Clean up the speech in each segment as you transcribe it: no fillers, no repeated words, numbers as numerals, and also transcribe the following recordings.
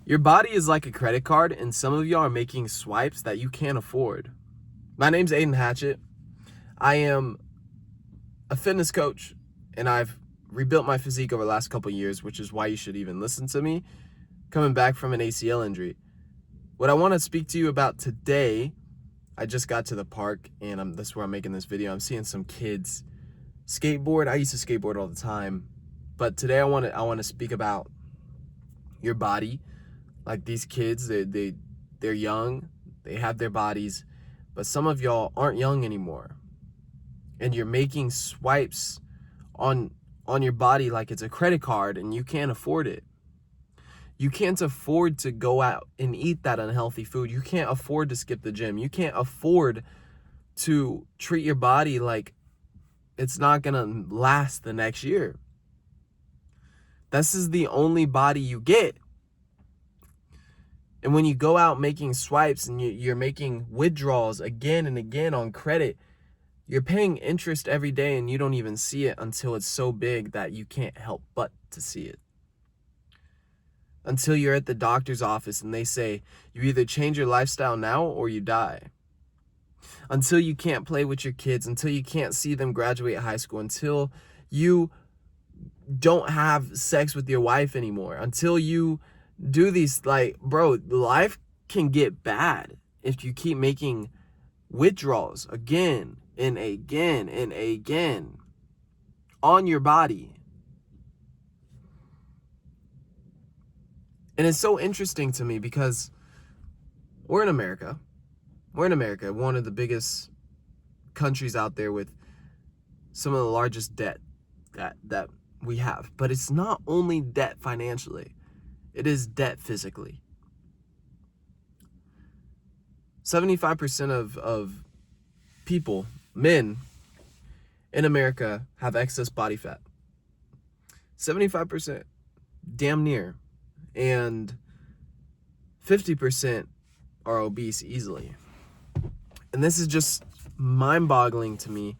Your body is like a credit card, and some of y'all are making swipes that you can't afford. My name's Aiden Hatchett. I am a fitness coach, and I've rebuilt my physique over the last couple of years, which is why you should even listen to me, coming back from an ACL injury. What I want to speak to you about today, I just got to the park, and that's where I'm making this video. I'm seeing some kids skateboard. I used to skateboard all the time, but today I want to speak about your body. Like these kids, they're young, they have their bodies, but some of y'all aren't young anymore, and you're making swipes on your body like it's a credit card, and you can't afford it. You can't afford to go out and eat that unhealthy food. You can't afford to skip the gym. You can't afford to treat your body like it's not gonna last the next year. This is the only body you get. And when you go out making swipes and you're making withdrawals again and again on credit, you're paying interest every day, and you don't even see it until it's so big that you can't help but to see it. Until you're at the doctor's office and they say, you either change your lifestyle now or you die. Until you can't play with your kids, until you can't see them graduate high school, until you don't have sex with your wife anymore, until you do these, like, bro, life can get bad if you keep making withdrawals again and again and again on your body. And it's so interesting to me because we're in America, one of the biggest countries out there with some of the largest debt that we have. But it's not only debt financially, it is debt physically. 75% of people, men in America, have excess body fat. 75%, damn near. And 50% are obese easily. And this is just mind-boggling to me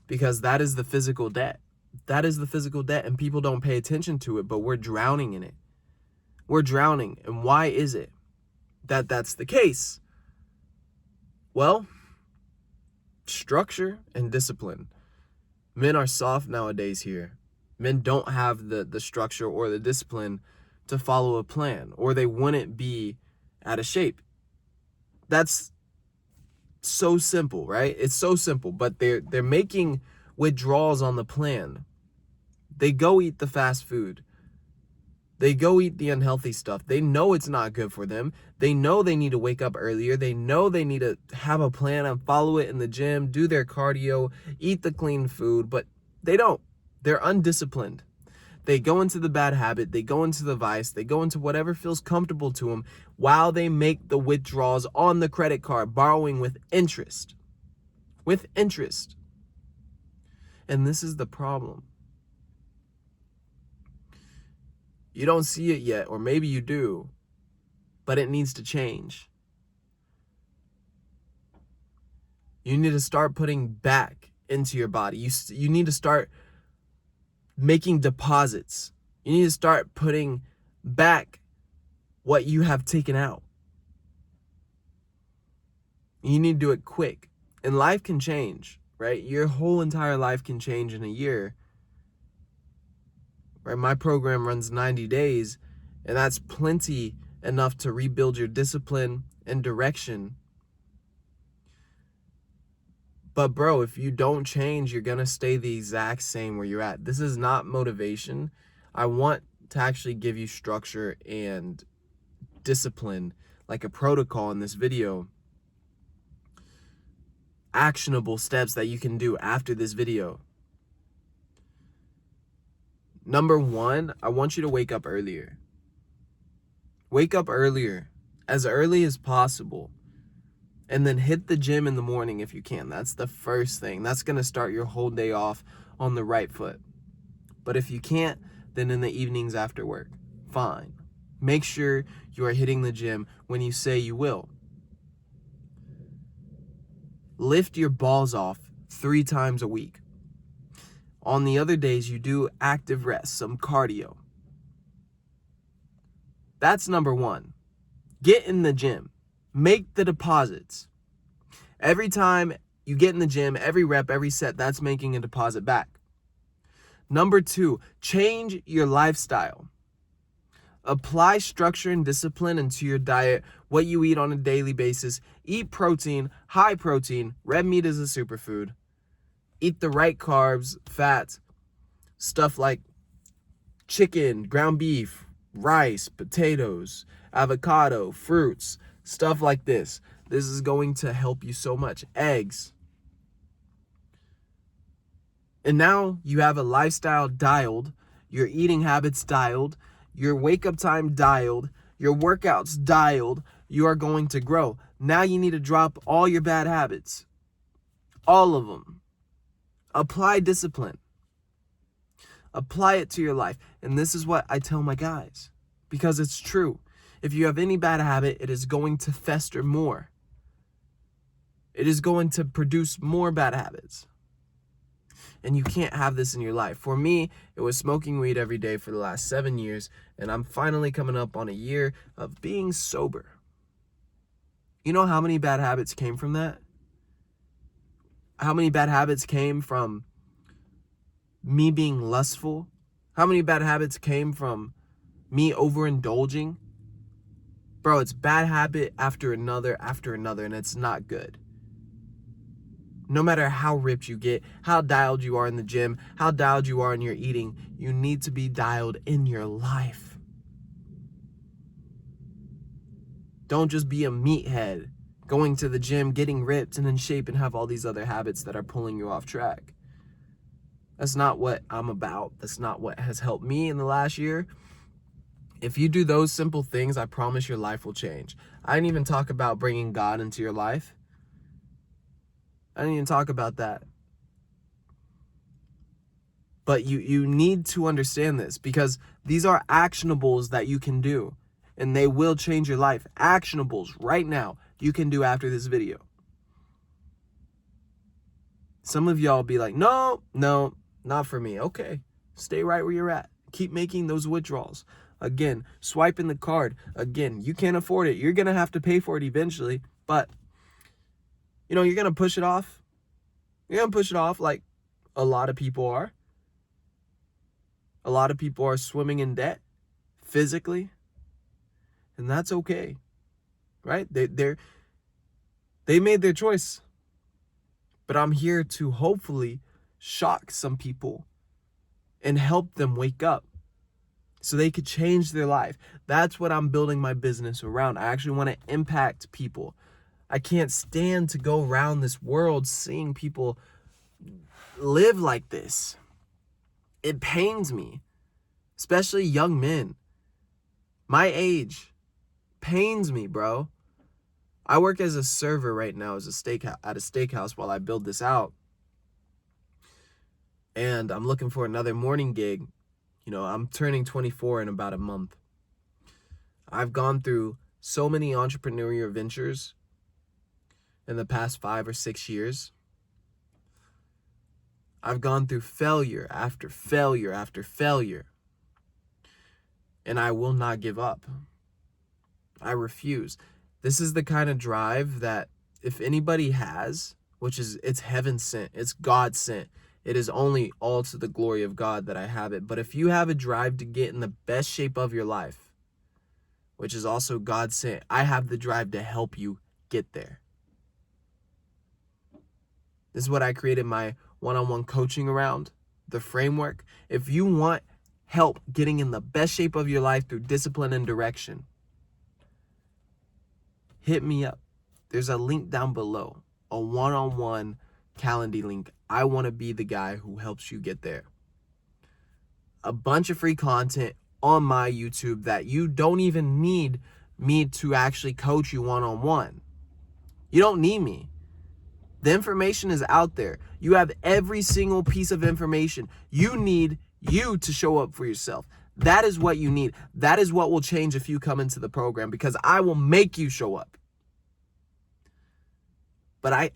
because that is the physical debt. That is the physical debt, and people don't pay attention to it, but we're drowning in it. We're drowning. And why is it that that's the case? Well, structure and discipline. Men are soft nowadays here. Men don't have the structure or the discipline to follow a plan, or they wouldn't be out of shape. That's so simple, right? It's so simple, but they're making withdrawals on the plan. They go eat the fast food. They go eat the unhealthy stuff. They know it's not good for them. They know they need to wake up earlier. They know they need to have a plan and follow it in the gym, do their cardio, eat the clean food, but they don't. They're undisciplined. They go into the bad habit. They go into the vice. They go into whatever feels comfortable to them while they make the withdrawals on the credit card, borrowing with interest. With interest. And this is the problem. You don't see it yet, or maybe you do, but it needs to change. You need to start putting back into your body. You need to start making deposits. You need to start putting back what you have taken out. You need to do it quick. And life can change, right? Your whole entire life can change in a year. Right? My program runs 90 days, and that's plenty enough to rebuild your discipline and direction. But bro, if you don't change, you're gonna stay the exact same where you're at. This is not motivation. I want to actually give you structure and discipline, like a protocol in this video. Actionable steps that you can do after this video. Number one, I want you to wake up earlier. Wake up earlier, as early as possible. And then hit the gym in the morning if you can. That's the first thing. That's going to start your whole day off on the right foot. But if you can't, then in the evenings after work, fine. Make sure you are hitting the gym when you say you will. Lift your balls off 3 times a week. On the other days, you do active rest, some cardio. That's number one. Get in the gym. Make the deposits. Every time you get in the gym, every rep, every set, that's making a deposit back. Number two, change your lifestyle. Apply structure and discipline into your diet, what you eat on a daily basis. Eat protein, high protein. Red meat is a superfood. Eat the right carbs, fats, stuff like chicken, ground beef, rice, potatoes, avocado, fruits, stuff like this. This is going to help you so much. Eggs. And now you have a lifestyle dialed, your eating habits dialed, your wake up time dialed, your workouts dialed. You are going to grow. Now you need to drop all your bad habits. All of them. Apply discipline. Apply it to your life. And this is what I tell my guys, because it's true. If you have any bad habit, it is going to fester more. It is going to produce more bad habits. And you can't have this in your life. For me, it was smoking weed every day for the last 7 years, and I'm finally coming up on a year of being sober. You know how many bad habits came from that? How many bad habits came from me being lustful? How many bad habits came from me overindulging? Bro, it's bad habit after another, and it's not good. No matter how ripped you get, how dialed you are in the gym, how dialed you are in your eating, you need to be dialed in your life. Don't just be a meathead, going to the gym, getting ripped and in shape, and have all these other habits that are pulling you off track. That's not what I'm about. That's not what has helped me in the last year. If you do those simple things, I promise your life will change. I didn't even talk about bringing God into your life. I didn't even talk about that. But you need to understand this, because these are actionables that you can do, and they will change your life. Actionables right now you can do after this video. Some of y'all be like, no, not for me. Okay, stay right where you're at. Keep making those withdrawals. Again, swiping the card. Again, you can't afford it. You're going to have to pay for it eventually, but you're going to push it off. You're going to push it off like a lot of people are. A lot of people are swimming in debt physically, and that's okay, right? They made their choice, but I'm here to hopefully shock some people and help them wake up so they could change their life. That's what I'm building my business around. I actually want to impact people. I can't stand to go around this world seeing people live like this. It pains me, especially young men. My age pains me, bro. I work as a server right now at a steakhouse while I build this out. And I'm looking for another morning gig. I'm turning 24 in about a month. I've gone through so many entrepreneurial ventures in the past 5 or 6 years. I've gone through failure after failure after failure. And I will not give up. I refuse. This is the kind of drive that if anybody has, it's heaven sent, it's God sent. It is only all to the glory of God that I have it. But if you have a drive to get in the best shape of your life, which is also God sent, I have the drive to help you get there. This is what I created my one-on-one coaching around, the framework. If you want help getting in the best shape of your life through discipline and direction, hit me up. There's a link down below, a one-on-one Calendly link. I want to be the guy who helps you get there. A bunch of free content on my YouTube that you don't even need me to actually coach you one-on-one. You don't need me. The information is out there. You have every single piece of information. You need you to show up for yourself. That is what you need. That is what will change if you come into the program, because I will make you show up. But I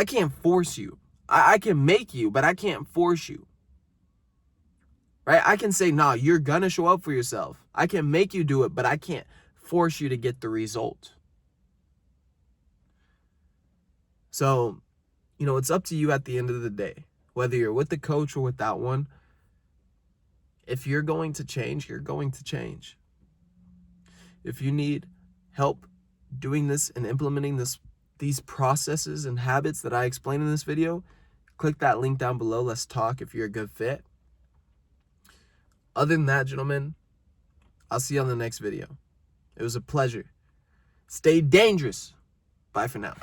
can't force you. I can make you, but I can't force you. right? I can say, nah, you're gonna show up for yourself. I can make you do it, but I can't force you to get the result. So, it's up to you at the end of the day, whether you're with the coach or without one. If you're going to change, you're going to change. If you need help doing this and implementing these processes and habits that I explained in this video, click that link down below. Let's talk if you're a good fit. Other than that, gentlemen, I'll see you on the next video. It was a pleasure. Stay dangerous. Bye for now.